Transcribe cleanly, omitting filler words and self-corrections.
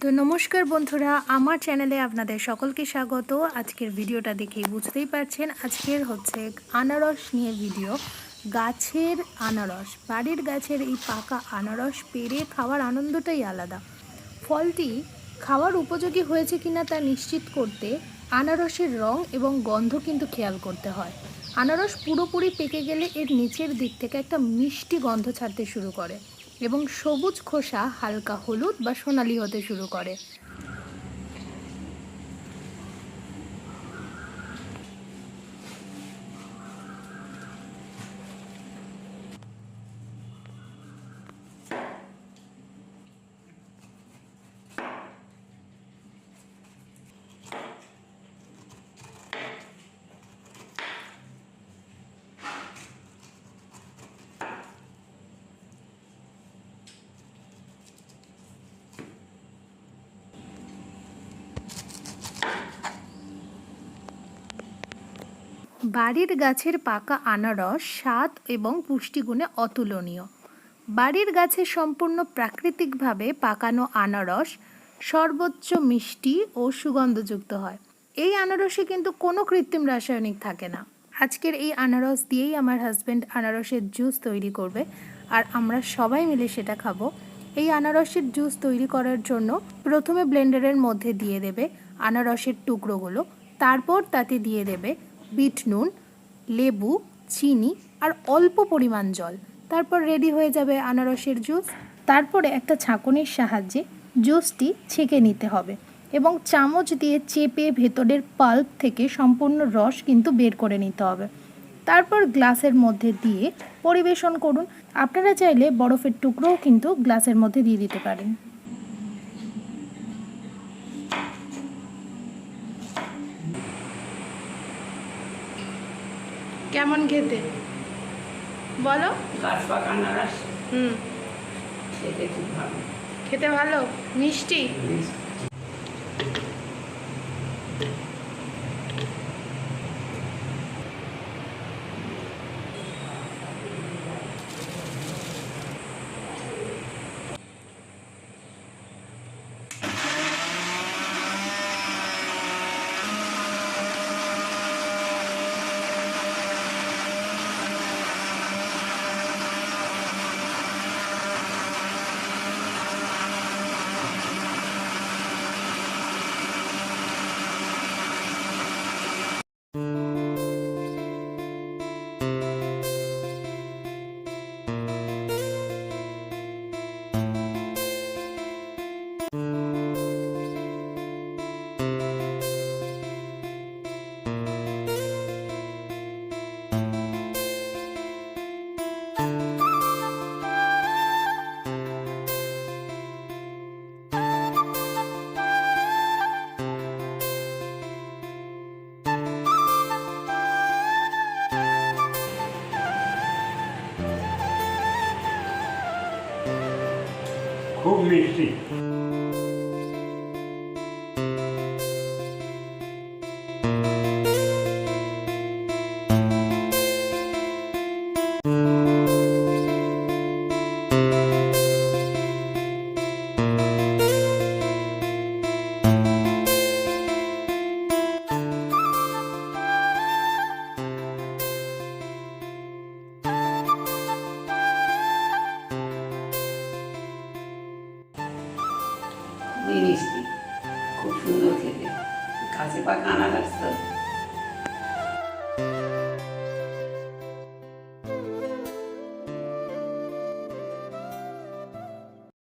তো নমস্কার বন্ধুরা, আমার চ্যানেলে আপনাদের সকলকে স্বাগত। আজকের ভিডিওটা দেখেই বুঝতেই পারছেন আজকের হচ্ছে আনারস নিয়ে ভিডিও। গাছের আনারস, বাড়ির গাছের এই পাকা আনারস পেড়ে খাওয়ার আনন্দটাই আলাদা। ফলটি খাওয়ার উপযোগী হয়েছে কিনা তা নিশ্চিত করতে আনারসের রং এবং গন্ধ কিন্তু খেয়াল করতে হয়। আনারস পুরোপুরি পেকে গেলে এর নিচের দিক থেকে একটা মিষ্টি গন্ধ ছাড়তে শুরু করে এবং সবুজ খোসা হালকা হলুদ বা সোনালি হতে শুরু করে। বাড়ির গাছের পাকা আনারস স্বাদ এবং পুষ্টিগুণে অতুলনীয়। বাড়ির গাছে সম্পূর্ণ প্রাকৃতিকভাবে পাকানো আনারস সর্বোচ্চ মিষ্টি ও সুগন্ধযুক্ত হয়। এই আনারসে কিন্তু কোনো কৃত্রিম রাসায়নিক থাকে না। আজকের এই আনারস দিয়েই আমার হাজব্যান্ড আনারসের জুস তৈরি করবে আর আমরা সবাই মিলে সেটা খাবো। এই আনারসের জুস তৈরি করার জন্য প্রথমে ব্লেন্ডারের মধ্যে দিয়ে দেবে আনারসের টুকরোগুলো, তারপর তাতে দিয়ে দেবে বিট নুন, লেবু, চিনি আর অল্প পরিমাণ জল। তারপর রেডি হয়ে যাবে আনারসের জুস। তারপরে একটা ছাঁকনির সাহায্যে জুসটি ছেঁকে নিতে হবে এবং চামচ দিয়ে চেপে ভেতরের পাল্প থেকে সম্পূর্ণ রস কিন্তু বের করে নিতে হবে। তারপর গ্লাসের মধ্যে দিয়ে পরিবেশন করুন। আপনারা চাইলে বরফের টুকরোও কিন্তু গ্লাসের মধ্যে দিয়ে দিতে পারেন। কেমন খেতে বলো? গাছ পাকা আনারস খেতে খুব ভালো। খেতে ভালো, মিষ্টি। খুব মিষ্টি। মিষ্টি, খুব সুন্দর খেতে। গাছে পাকা আনারস তো।